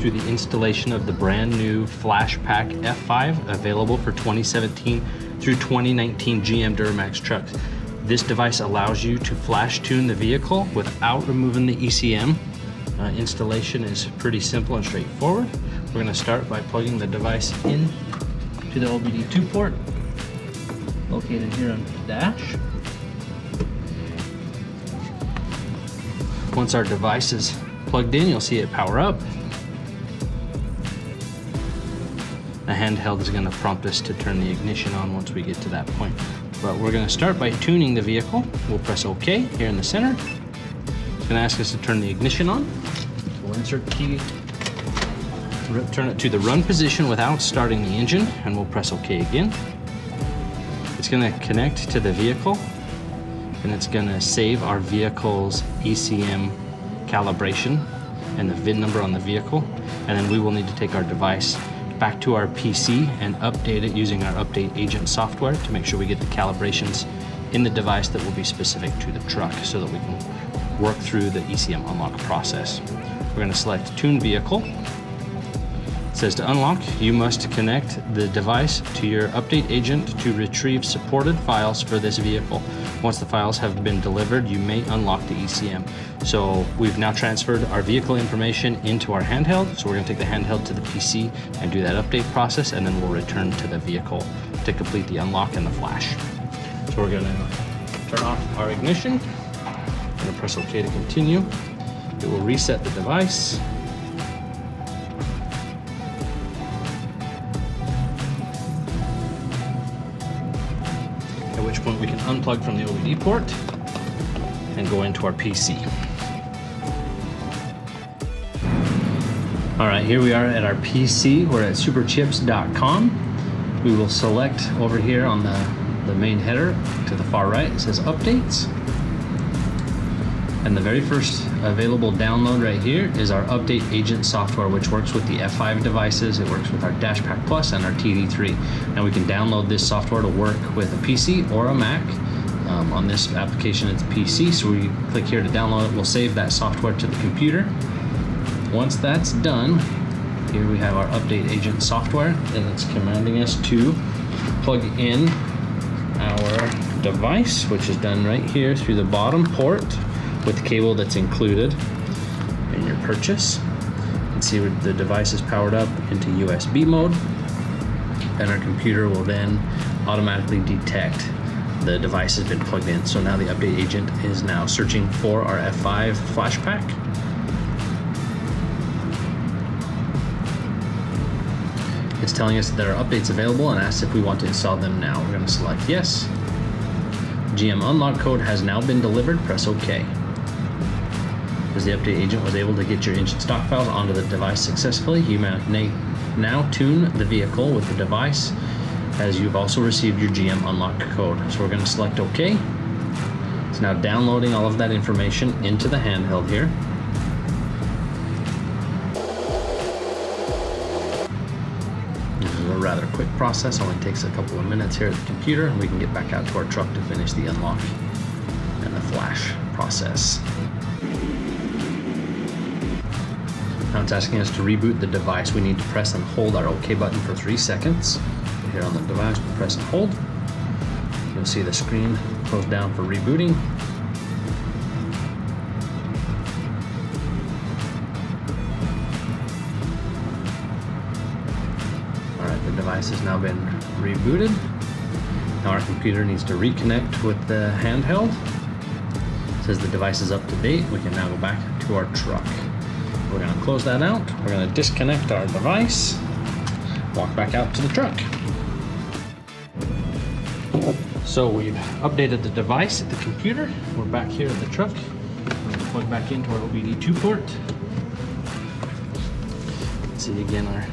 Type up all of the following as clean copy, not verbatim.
through the installation of the brand new Flashpaq F5 available for 2017 through 2019 GM Duramax trucks. This device allows you to flash tune the vehicle without removing the ECM. Installation is pretty simple and straightforward. We're going to start by plugging the device in to the OBD2 port located here on the dash. Once our device is plugged in, you'll see it power up. The handheld is going to prompt us to turn the ignition on once we get to that point. But we're going to start by tuning the vehicle. We'll press OK here in the center. It's going to ask us to turn the ignition on. We'll insert the key, turn it to the run position without starting the engine, and we'll press OK again. It's going to connect to the vehicle, and it's going to save our vehicle's ECM calibration and the VIN number on the vehicle. And then we will need to take our device back to our PC and update it using our update agent software to make sure we get the calibrations in the device that will be specific to the truck so that we can work through the ECM unlock process. We're going to select Tune Vehicle. It says to unlock, you must connect the device to your update agent to retrieve supported files for this vehicle. Once the files have been delivered, you may unlock the ECM. So we've now transferred our vehicle information into our handheld. So we're going to take the handheld to the PC and do that update process, and then we'll return to the vehicle to complete the unlock and the flash. So we're going to turn off our ignition. I'm going to press OK to continue. It will reset the device. At which point we can unplug from the OBD port and go into our PC. All right, here we are at our PC. We're at superchips.com. We will select over here on the main header to the far right. It says Updates. And the very first available download right here is our Update Agent software, which works with the F5 devices. It works with our Flashpaq Plus and our TD3. And we can download this software to work with a PC or a Mac. On this application, it's PC, so we click here to download it. We'll save that software to the computer. Once that's done, here we have our Update Agent software, and it's commanding us to plug in our device, which is done right here through the bottom port with the cable that's included in your purchase. You can see the device is powered up into USB mode, and our computer will then automatically detect the device has been plugged in. So now the update agent is now searching for our F5 Flashpaq. It's telling us that there are updates available and asks if we want to install them now. We're going to select yes. GM unlock code has now been delivered. Press OK. As the update agent was able to get your engine stock files onto the device successfully, you may now tune the vehicle with the device, as you've also received your GM unlock code. So we're going to select OK. It's now downloading all of that information into the handheld here. This is a rather quick process, only takes a couple of minutes here at the computer, and we can get back out to our truck to finish the unlock and the flash process. Now it's asking us to reboot the device. We need to press and hold our OK button for 3 seconds. Here on the device, we press and hold. You'll see the screen close down for rebooting. All right, the device has now been rebooted. Now our computer needs to reconnect with the handheld. It says the device is up to date. We can now go back to our truck. We're going to close that out. We're going to disconnect our device, walk back out to the truck. So we've updated the device at the computer. We're back here at the truck. We're going to plug back into our OBD2 port. See again our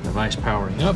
device powering up.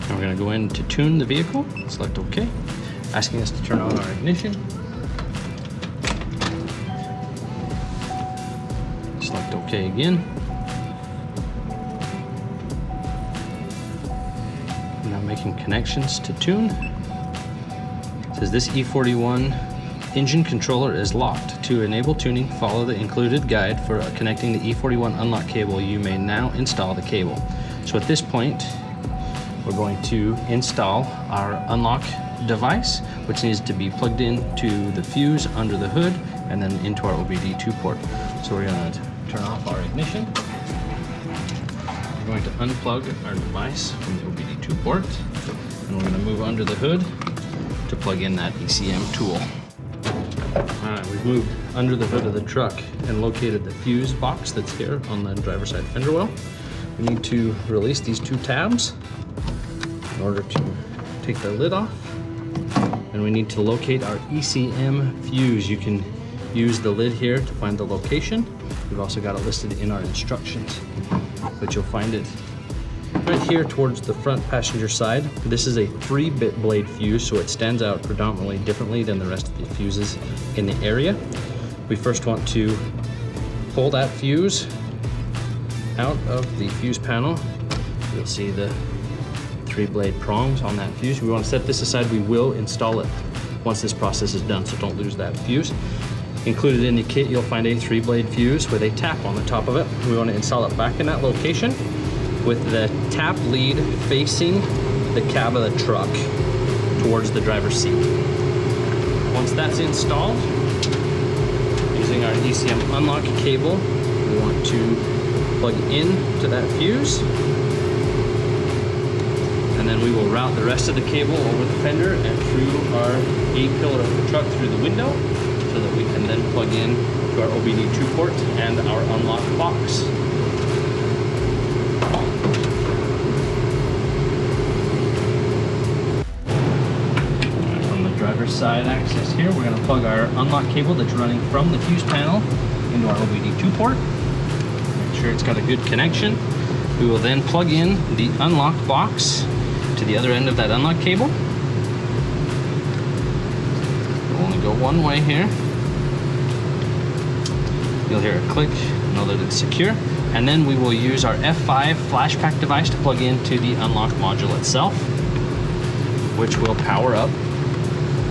And we're going to go in to tune the vehicle. Select OK. Asking us to turn on our ignition. Select OK again. Now making connections to tune. It says this E41 engine controller is locked. To enable tuning, follow the included guide for connecting the E41 unlock cable. You may now install the cable. So at this point, we're going to install our unlock device, which needs to be plugged into the fuse under the hood and then into our OBD2 port. So we're going to turn off our ignition. We're going to unplug our device from the OBD2 port, and we're going to move under the hood to plug in that ECM tool. Alright, we've moved under the hood of the truck and located the fuse box that's here on the driver's side fender well. We need to release these two tabs in order to take the lid off. And we need to locate our ECM fuse. You can use the lid here to find the location. We've also got it listed in our instructions, but you'll find it right here towards the front passenger side. This is a 3-bit blade fuse, so it stands out predominantly differently than the rest of the fuses in the area. We first want to pull that fuse out of the fuse panel. You'll see the 3-blade prongs on that fuse. We want to set this aside. We will install it once this process is done, so don't lose that fuse. Included in the kit, you'll find a 3-blade fuse with a tap on the top of it. We want to install it back in that location with the tap lead facing the cab of the truck towards the driver's seat. Once that's installed, using our ECM unlock cable, we want to plug in to that fuse, and then we will route the rest of the cable over the fender and through our A-pillar of the truck through the window, so that we can then plug in to our OBD2 port and our unlock box. From the driver's side access here, we're going to plug our unlock cable that's running from the fuse panel into our OBD2 port. Make sure it's got a good connection. We will then plug in the unlock box to the other end of that unlock cable. We'll only go one way here. You'll hear a click, know that it's secure. And then we will use our F5 Flashpaq device to plug into the unlock module itself, which will power up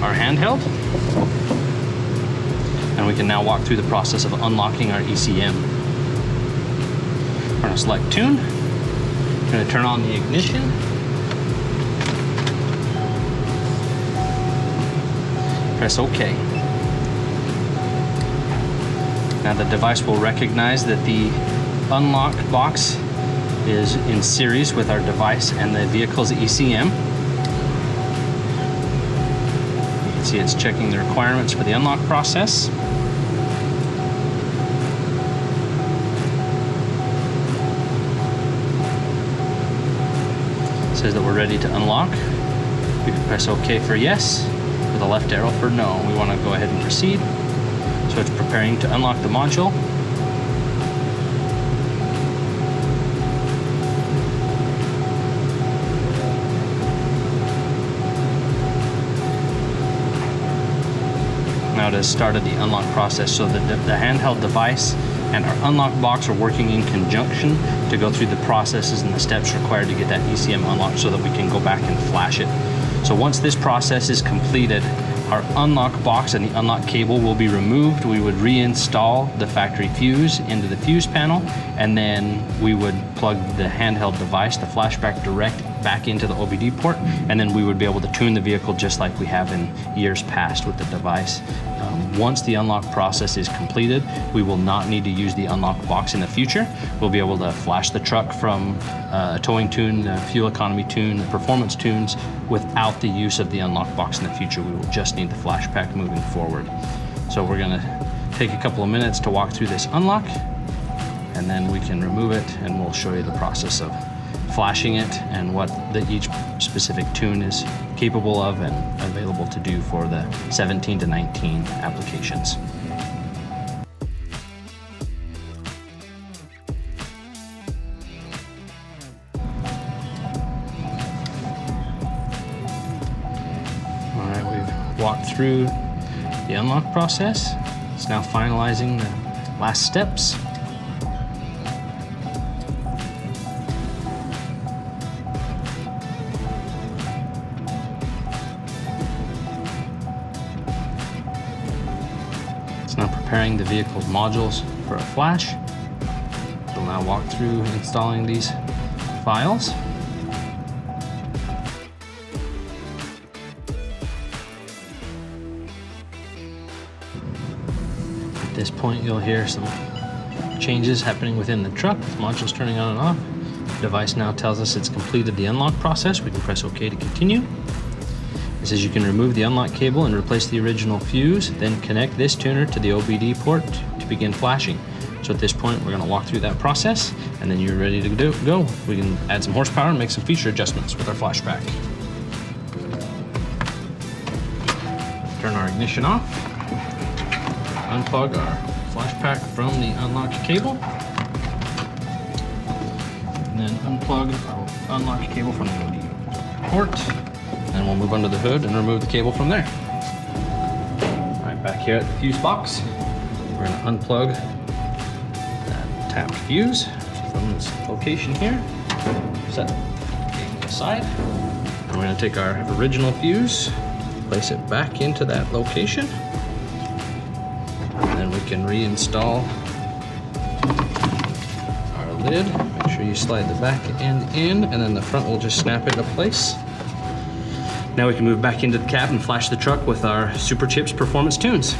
our handheld. And we can now walk through the process of unlocking our ECM. We're going to select tune. We're going to turn on the ignition. Press OK. Now the device will recognize that the unlock box is in series with our device and the vehicle's ECM. You can see it's checking the requirements for the unlock process. It says that we're ready to unlock. We can press OK for yes, with the left arrow for no. We want to go ahead and proceed. So it's preparing to unlock the module. Now it has started the unlock process, so the handheld device and our unlock box are working in conjunction to go through the processes and the steps required to get that ECM unlocked so that we can go back and flash it. So once this process is completed, our unlock box and the unlock cable will be removed. We would reinstall the factory fuse into the fuse panel, and then we would plug the handheld device, the Flashpaq Direct, back into the OBD port, and then we would be able to tune the vehicle just like we have in years past with the device. Once the unlock process is completed, we will not need to use the unlock box in the future. We'll be able to flash the truck from a towing tune, a fuel economy tune, the performance tunes without the use of the unlock box in the future. We will just need the Flashpaq moving forward. So we're going to take a couple of minutes to walk through this unlock, and then we can remove it and we'll show you the process of flashing it and what each specific tune is capable of and available to do for the 17 to 19 applications. All right, we've walked through the unlock process. It's now finalizing the last steps. preparing the vehicle's modules for a flash. We'll now walk through installing these files. At this point, you'll hear some changes happening within the truck, with modules turning on and off. The device now tells us it's completed the unlock process. We can press OK to continue. It says you can remove the unlock cable and replace the original fuse, then connect this tuner to the OBD port to begin flashing. So at this point, we're going to walk through that process, and then you're ready to go. We can add some horsepower and make some feature adjustments with our Flashpaq. Turn our ignition off. Unplug our Flashpaq from the unlock cable. And then unplug our unlock cable from the OBD port. And we'll move under the hood and remove the cable from there. All right, back here at the fuse box, we're going to unplug that tapped fuse from this location here. Set it aside. And we're going to take our original fuse, place it back into that location. And then we can reinstall our lid. Make sure you slide the back end in, and then the front will just snap into place. Now we can move back into the cab and flash the truck with our Super Chips performance tunes.